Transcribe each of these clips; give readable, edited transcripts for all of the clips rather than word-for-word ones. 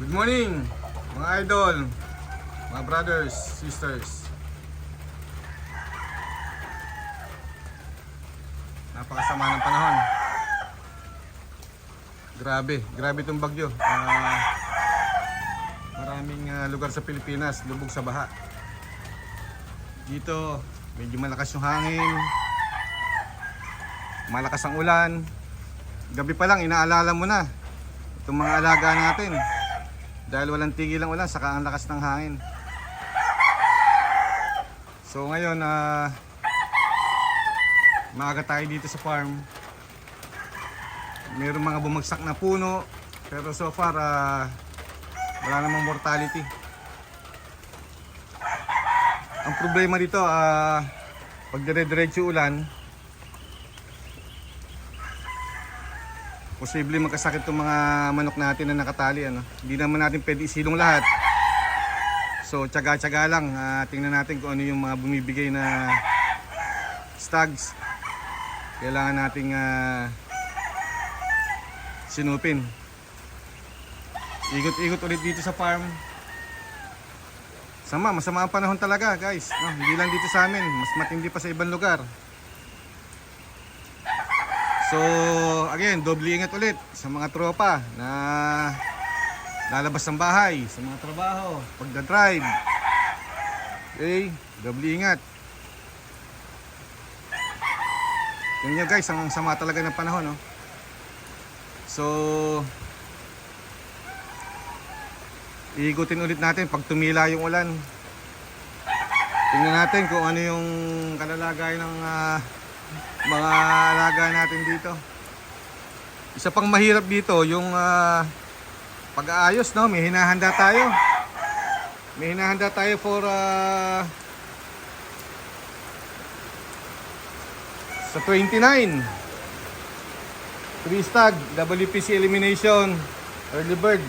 Good morning mga idol, mga brothers, sisters. Napakasama ng panahon. Grabe itong bagyo. Maraming lugar sa Pilipinas lubog sa baha. Dito medyo malakas yung hangin, malakas ang ulan. Gabi pa lang inaalala mo na itong mga alaga natin dahil walang tigil ang ulan saka ang lakas ng hangin. So ngayon maaga tayo dito sa farm. Mayroong mga bumagsak na puno pero so far wala namang mortality. Ang problema dito pag dire-diretso ulan, posible magkasakit itong mga manok natin na nakatali. Hindi naman natin pwede isilong lahat. So tsaga-tsaga lang. Tingnan natin kung ano yung mga bumibigay na stags. Kailangan nating sinupin. Ikot-ikot ulit dito sa farm. Masama ang panahon talaga guys. Hindi lang dito sa amin. Mas matindi pa sa ibang lugar. So again, doble ingat ulit sa mga tropa na lalabas ng bahay, sa mga trabaho, pagdadrive. Okay, doble ingat. Tingnan nyo guys, ang sama talaga ng panahon, no? So iikutin ulit natin pag tumila yung ulan. Tingnan natin kung ano yung kalalagayan ng mga alaga natin dito. Isa pang mahirap dito yung pag-aayos, no? May hinahanda tayo for sa 29 3 stag WPC elimination early bird.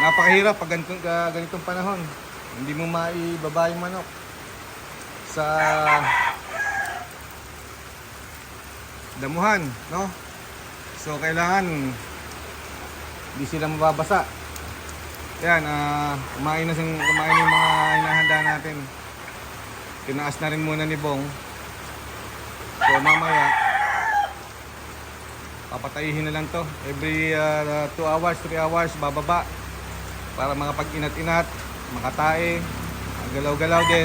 Napakahirap pag ganitong panahon. Hindi mo maibaba yung manok sa damuhan, no? So kailangan hindi sila mababasa. Yan, kumain yung mga hinahanda natin. Tinaas na rin muna ni Bong. So mamaya papatayihin na lang to. Every 2 hours, 3 hours bababa para mga pag-inat-inat, makatae, galaw-galaw din.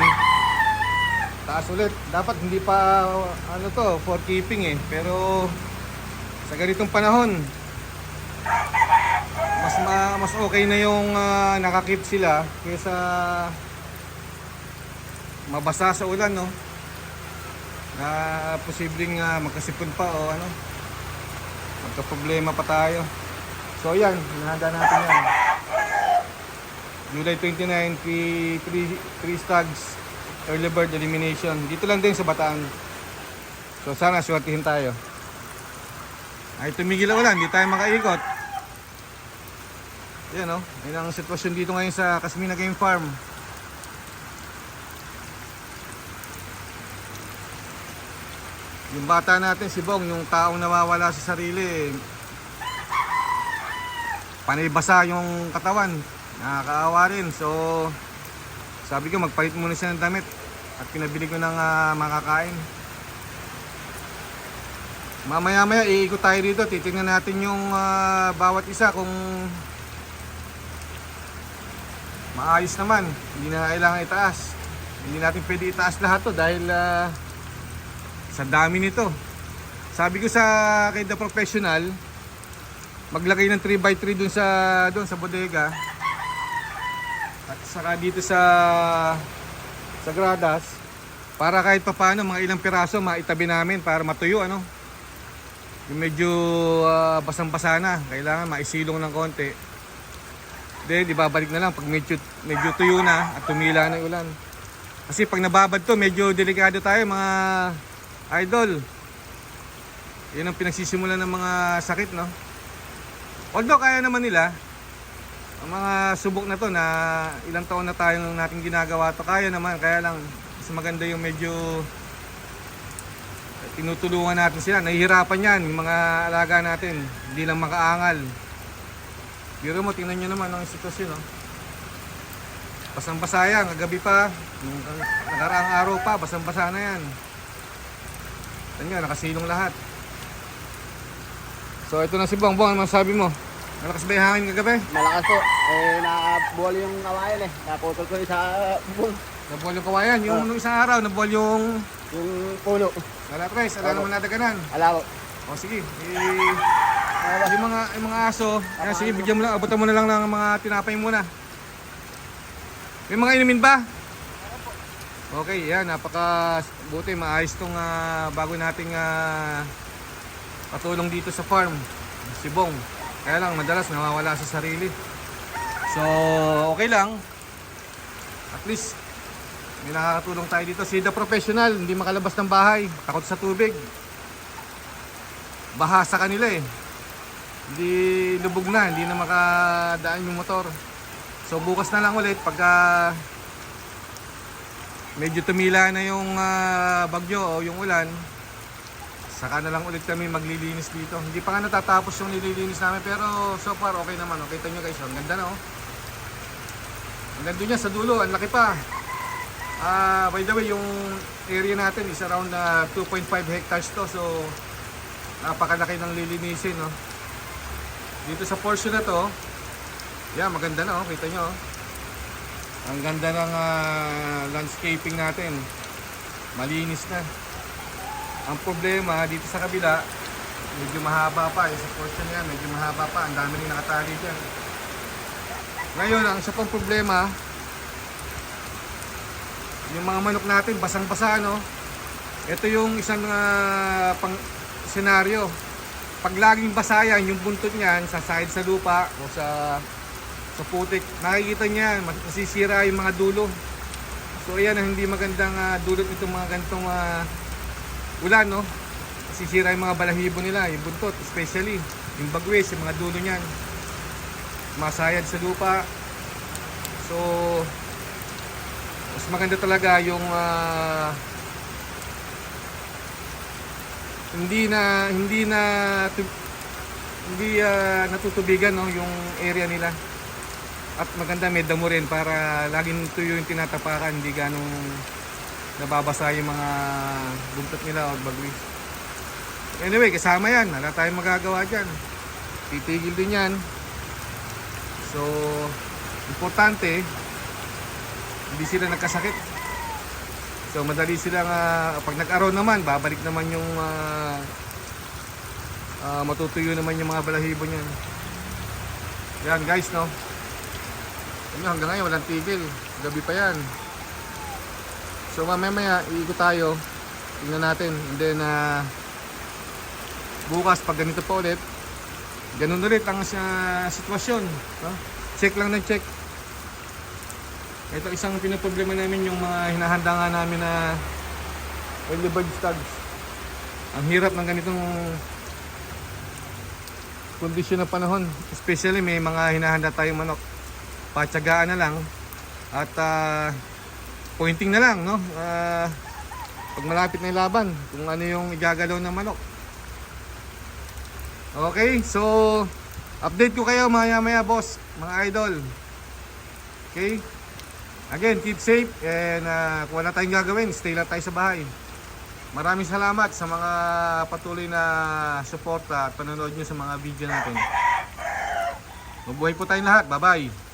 Taas ulit. Dapat hindi pa for keeping pero sa ganitong panahon mas okay na yung nakakip sila kaysa mabasa sa ulan, no? Na posibleng magkasipon pa o magka-problema pa tayo. So yan, hinahanda natin yan. July 29, 3 stags early bird elimination. Dito lang din sa Bataan. So sana swertihin tayo. Ay tumigil ang ulan, hindi tayo makaikot. Yan yan ang sitwasyon dito ngayon sa Casmina Game Farm. Yung bata natin si Bong, yung taong nawawala sa sarili, panay basa yung katawan. Nakakaawa rin. So sabi ko magpalit muna siya ng damit at pinabili ko ng makakain. Mamaya iikot tayo dito, titingnan natin yung bawat isa kung maayos naman. Hindi na kailangan itaas. Hindi natin pwede itaas lahat to dahil sa dami nito. Sabi ko kay The Professional, maglagay ng 3x3 doon sa bodega. At saka dito sa gradas para kahit papaano mga ilang piraso maitabi namin para matuyo, yung medyo basang-basa na, kailangan maisilong ng konti. Then ibabalik na lang pag medyo tuyo na at tumila na yung ulan. Kasi pag nababad to, medyo delikado tayo mga idol. Yan ang pinagsisimulan ng mga sakit, no? Although kaya naman nila, ang mga subok na to na ilang taon na tayong natin ginagawa to, kaya naman. Kaya lang mas maganda yung medyo tinutulungan natin sila. Nahihirapan yan yung mga alaga natin, hindi lang makaangal. Biro mo, tingnan nyo naman ang sitwasyon, no? Basang-basa yan, kagabi pa, nung nakaraang araw pa, basang-basa na yan. Ito nga, nakasilong lahat. So ito na si Bongbong, ano masabi mo? Malakas ba yung hangin kagabi? Malakas po. Nakabuwal yung kawayan eh. Naputol ko yung sa bubong. Nabuwal yung kawayan, yung nung isang araw, nabuwal yung... Yung puno. Wala tres, wala naman nadaganan. Ala po. O sige, yung mga aso, yan, sige, bigyan mo lang, abutan mo na lang ng mga tinapay muna. May mga inumin ba? Okay, yan, napaka buti, maayos tong bago nating patulong dito sa farm, si Bong. Kaya lang, madalas nawawala sa sarili. So, okay lang. At least, may nakakatulong tayo dito. Si The Professional, hindi makalabas ng bahay, takot sa tubig. Baha sa kanila eh. Hindi lubog na, hindi na makadaan yung motor. So bukas na lang ulit pagka medyo tumila na yung bagyo o yung ulan, saka na lang ulit kami maglilinis dito. Hindi pa nga natatapos yung nililinis namin, pero so far okay naman. Kita nyo guys, ang ganda na oh. Ang ganda niya sa dulo, ang laki pa. By the way, yung area natin is around 2.5 hectares to. So napakalaki ng lilinisin, no? Dito sa portion na to, yan, maganda na, oh. Kita nyo, oh. Ang ganda ng landscaping natin. Malinis na. Ang problema, dito sa kabila, medyo mahaba pa. Sa portion yan, medyo mahaba pa. Ang dami rin nakatali dyan. Ngayon, ang isa pang problema, yung mga manok natin, basang-basa, no? Ito yung isang pang senaryo. Pag laging basa yan, yung buntot niyan sasahid sa lupa o sa putik, nakikita niyan, masisira yung mga dulo. So ayan ang hindi magandang dulot nitong mga ganitong ulan, no? Masisira yung mga balahibo nila, yung buntot, especially yung bagwes, yung mga dulo niyan masayad sa lupa. So mas maganda talaga yung hindi natutubigan, no, yung area nila. At maganda may damo rin para laging tuyo yung tinatapakan, hindi ganong nababasa yung mga buntot nila o bagwis. Anyway, kasama yan, wala tayong magagawa dyan, titigil din yan. So importante hindi sila nagkasakit. So madali silang pag nag-araw naman, babalik naman yung matutuyo naman yung mga balahibo niyan. Yan guys, no. Hanggang ngayon walang tigil. Gabi pa yan. So mamaya iikot tayo. Tingnan natin. And then bukas pag ganito pa ulit, ganun ulit ang sitwasyon, no? Check lang ng check. Ito isang pinoproblema namin, yung mga hinahanda nga namin na early bird stags. Ang hirap ng ganitong kondisyon ng panahon, especially may mga hinahanda tayong manok. Patsagaan na lang at pointing na lang, no? Pag malapit na yung laban, kung ano yung igagalaw ng manok. Okay, so update ko kayo maya boss, mga idol. Okay. Again, keep safe and kung wala tayong gagawin, stay lang tayo sa bahay. Maraming salamat sa mga patuloy na suporta at panonood nyo sa mga video natin. Mabuhay po tayong lahat. Bye-bye.